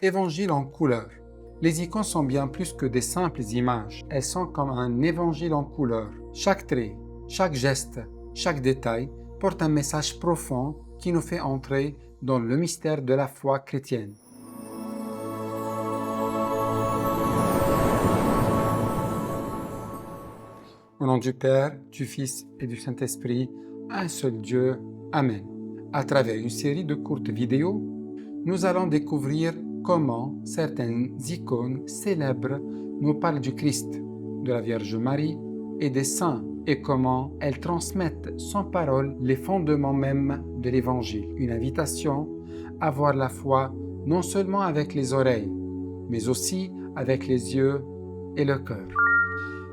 Évangile en couleur. Les icônes sont bien plus que des simples images. Elles sont comme un évangile en couleur. Chaque trait, chaque geste, chaque détail porte un message profond qui nous fait entrer dans le mystère de la foi chrétienne. Au nom du Père, du Fils et du Saint-Esprit, un seul Dieu. Amen. À travers une série de courtes vidéos, nous allons découvrir comment certaines icônes célèbres nous parlent du Christ, de la Vierge Marie et des saints, et comment elles transmettent sans parole les fondements mêmes de l'Évangile. Une invitation à voir la foi non seulement avec les oreilles, mais aussi avec les yeux et le cœur.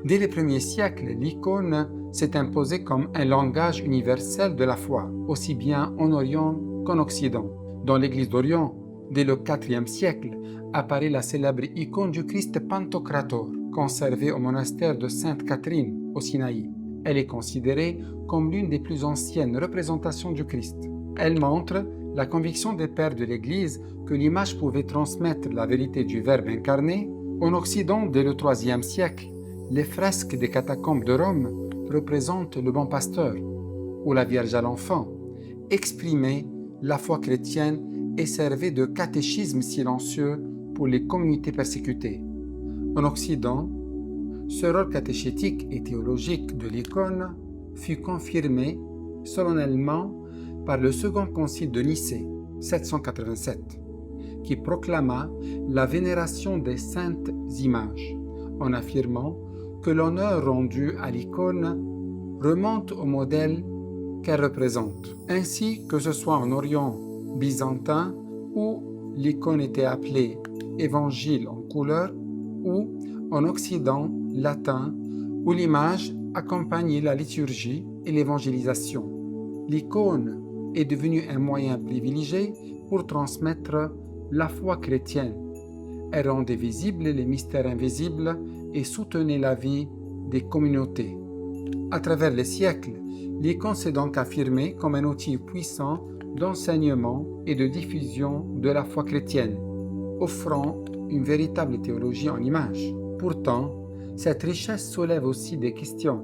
Dès les premiers siècles, l'icône s'est imposée comme un langage universel de la foi, aussi bien en Orient qu'en Occident. Dans l'Église d'Orient, dès le IVe siècle, apparaît la célèbre icône du Christ Pantocrator, conservée au monastère de Sainte Catherine, au Sinaï. Elle est considérée comme l'une des plus anciennes représentations du Christ. Elle montre la conviction des pères de l'Église que l'image pouvait transmettre la vérité du Verbe incarné. En Occident, dès le IIIe siècle, les fresques des catacombes de Rome représentent le bon pasteur ou la Vierge à l'enfant, exprimaient la foi chrétienne et servaient de catéchisme silencieux pour les communautés persécutées. En Occident, ce rôle catéchétique et théologique de l'icône fut confirmé solennellement par le Second Concile de Nicée, 787, qui proclama la vénération des saintes images, en affirmant que l'honneur rendu à l'icône remonte au modèle qu'elle représente. Ainsi, que ce soit en Orient byzantin, où l'icône était appelée évangile en couleur, ou en Occident latin, où l'image accompagnait la liturgie et l'évangélisation. L'icône est devenue un moyen privilégié pour transmettre la foi chrétienne. Elle rendait visibles les mystères invisibles et soutenait la vie des communautés. À travers les siècles, l'icône s'est donc affirmée comme un outil puissant d'enseignement et de diffusion de la foi chrétienne, offrant une véritable théologie en images. Pourtant, cette richesse soulève aussi des questions.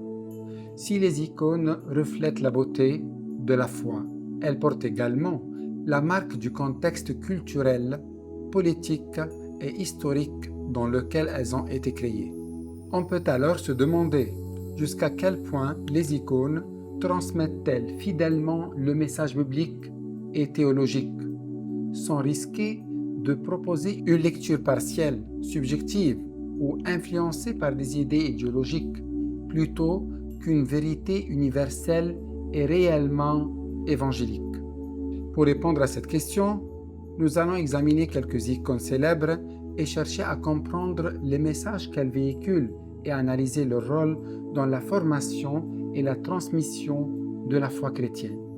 Si les icônes reflètent la beauté de la foi, elles portent également la marque du contexte culturel, politique et historique dans lequel elles ont été créées. On peut alors se demander jusqu'à quel point les icônes transmettent-elles fidèlement le message biblique et théologique, sans risquer de proposer une lecture partielle, subjective ou influencée par des idées idéologiques, plutôt qu'une vérité universelle et réellement évangélique. Pour répondre à cette question, nous allons examiner quelques icônes célèbres et chercher à comprendre les messages qu'elles véhiculent et analyser leur rôle dans la formation et la transmission de la foi chrétienne.